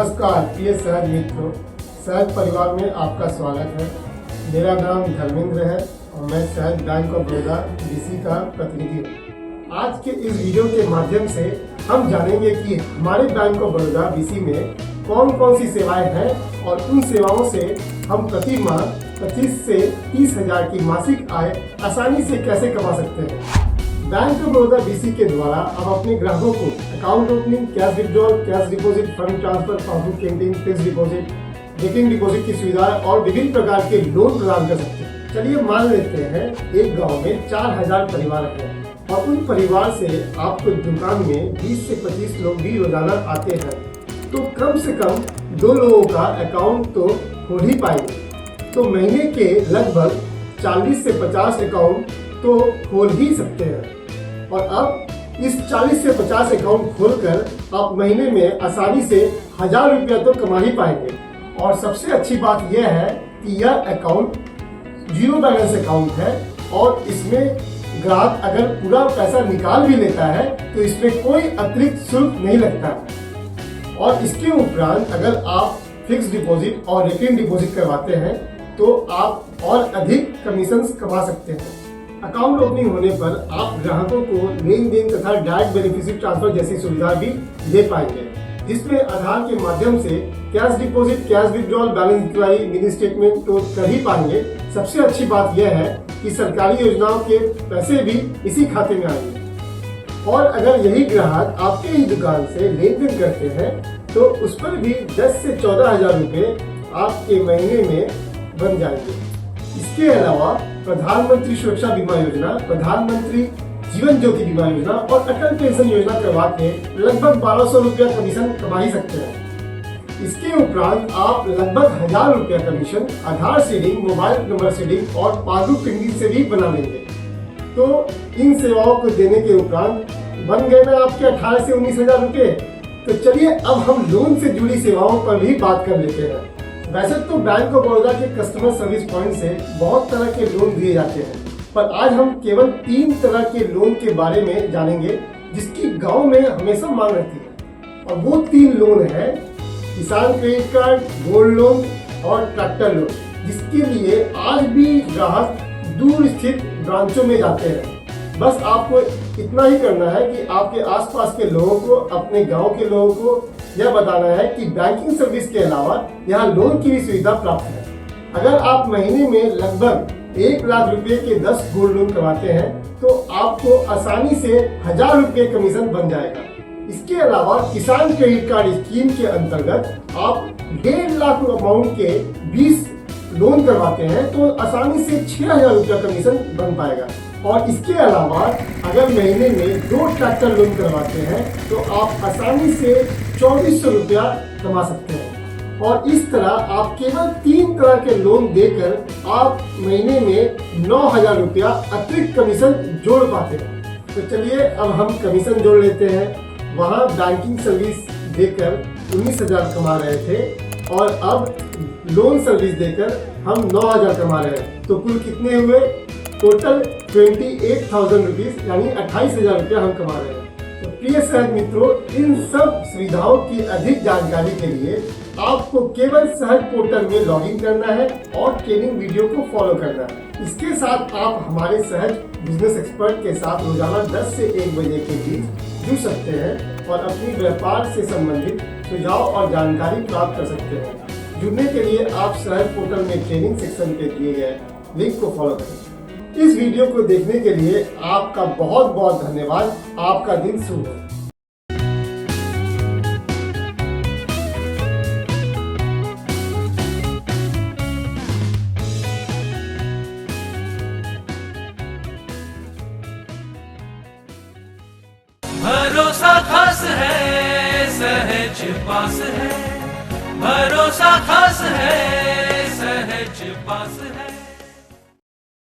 नमस्कार प्रिय सहज मित्रों, सहज परिवार में आपका स्वागत है। मेरा नाम धर्मेंद्र है और मैं सहज बैंक ऑफ बड़ौदा बीसी का प्रतिनिधि हूँ। आज के इस वीडियो के माध्यम से हम जानेंगे कि हमारे बैंक ऑफ बड़ौदा बीसी में कौन कौन सी सेवाएं हैं और उन सेवाओं से हम प्रति माह 25 से 30 हजार की मासिक आय आसानी से कैसे कमा सकते हैं। बैंक ऑफ बड़ौदा बीसी के द्वारा अब अपने ग्राहकों को account opening, cash withdrawal, cash deposit, fund transfer, passbook printing, fixed deposit, recurring deposit की सुविधाएं और विभिन्न प्रकार के लोन प्रदान कर सकते हैं। चलिए मान लेते हैं एक गांव में 4000 परिवार हैं और उन परिवार से आपको दुकान में 20 से 25 लोग भी रोजाना आते हैं, तो कम से कम 2 लोगों का अकाउंट तो खोल ही पाएंगे। तो महीने के लगभग 40 से 50 अकाउंट तो खोल ही सकते हैं और अब इस 40 से 50 अकाउंट खोलकर आप महीने में आसानी से 1000 रुपया तो कमा ही पाएंगे। और सबसे अच्छी बात यह है कि यह अकाउंट जीरो बैलेंस अकाउंट है और इसमें ग्राहक अगर पूरा पैसा निकाल भी लेता है तो इसमें कोई अतिरिक्त शुल्क नहीं लगता। और इसके उपरांत अगर आप फिक्स डिपॉजिट और रेकरिंग डिपॉजिट करवाते हैं तो आप और अधिक कमीशन कमा सकते हैं। अकाउंट ओपनिंग होने पर आप ग्राहकों को लेन देन तथा डायरेक्ट बेनिफिशियरी ट्रांसफर जैसी सुविधा भी दे पाएंगे, जिसमें आधार के माध्यम से cash deposit, cash withdrawal, balance inquiry, mini statement तो कर ही पाएंगे। सबसे अच्छी बात यह है कि सरकारी योजनाओं के पैसे भी इसी खाते में आएंगे। और अगर यही ग्राहक आपके ही दुकान से लेन देन करते हैं तो उस पर भी 10 से 14 हजार रुपये आपके महीने में बन जाएंगे। इसके अलावा प्रधानमंत्री सुरक्षा बीमा योजना, प्रधानमंत्री जीवन ज्योति बीमा योजना और अटल पेंशन योजना करवा के लगभग 1200 रुपया कमीशन कमा ही सकते हैं। इसके उपरांत आप लगभग 1000 रुपया कमीशन आधार सीडिंग, मोबाइल नंबर सीडिंग और पासबुक प्रिंटिंग से भी बना लेंगे। तो इन सेवाओं को देने के उपरांत बन गए ना आपके 18 से 19 हजार रुपये। तो चलिए अब हम लोन से जुड़ी सेवाओं पर भी बात कर लेते हैं। वैसे तो बैंक ऑफ बड़ौदा के कस्टमर सर्विस पॉइंट से बहुत तरह के लोन दिए जाते हैं, पर आज हम केवल 3 तरह के लोन के बारे में जानेंगे जिसकी गांव में हमेशा मांग रहती है। और वो 3 लोन है किसान क्रेडिट कार्ड, गोल्ड लोन और ट्रैक्टर लोन, जिसके लिए आज भी ग्राहक दूर स्थित ब्रांचों में जाते हैं। बस आपको इतना ही करना है कि आपके आसपास के लोगों को, अपने गांव के लोगों को यह बताना है कि बैंकिंग सर्विस के अलावा यहाँ लोन की भी सुविधा प्राप्त है। अगर आप महीने में लगभग 1 लाख रुपए के 10 गोल्ड लोन करवाते हैं तो आपको आसानी से 1000 रुपये कमीशन बन जाएगा। इसके अलावा किसान क्रेडिट कार्ड स्कीम के अंतर्गत आप 1.5 लाख अमाउंट के 20 लोन करवाते हैं तो आसानी से 6000 रुपया कमीशन बन पाएगा। और इसके अलावा अगर महीने में 2 ट्रैक्टर लोन करवाते हैं तो आप आसानी से 2400 रुपया कमा सकते हैं। और इस तरह आप केवल 3 तरह के लोन देकर आप महीने में 9000 रुपया अतिरिक्त कमीशन जोड़ पाते हैं। तो चलिए अब हम कमीशन जोड़ लेते हैं। वहाँ बैंकिंग सर्विस देकर 19000 कमा रहे थे और अब लोन सर्विस देकर हम 9000 कमा रहे हैं, तो कुल कितने हुए? टोटल 28,000 रुपीज यानी 28,000 रुपया हम कमा रहे हैं। तो प्रिय सहज मित्रों, इन सब सुविधाओं की अधिक जानकारी के लिए आपको केवल सहज पोर्टल में लॉगिन करना है और ट्रेनिंग वीडियो को फॉलो करना है। इसके साथ आप हमारे सहज बिजनेस एक्सपर्ट के साथ रोजाना 10 से 1 बजे के बीच जुड़ सकते हैं और अपनी व्यापार से संबंधित सुझाव और जानकारी प्राप्त कर सकते हैं। जुड़ने के लिए आप सहज पोर्टल में ट्रेनिंग सेक्शन पे दिए गए लिंक को फॉलो करें। इस वीडियो को देखने के लिए आपका बहुत बहुत धन्यवाद। आपका दिन शुभ हो। भरोसा खास है, सहज पास है। भरोसा खास है, सहज पास है।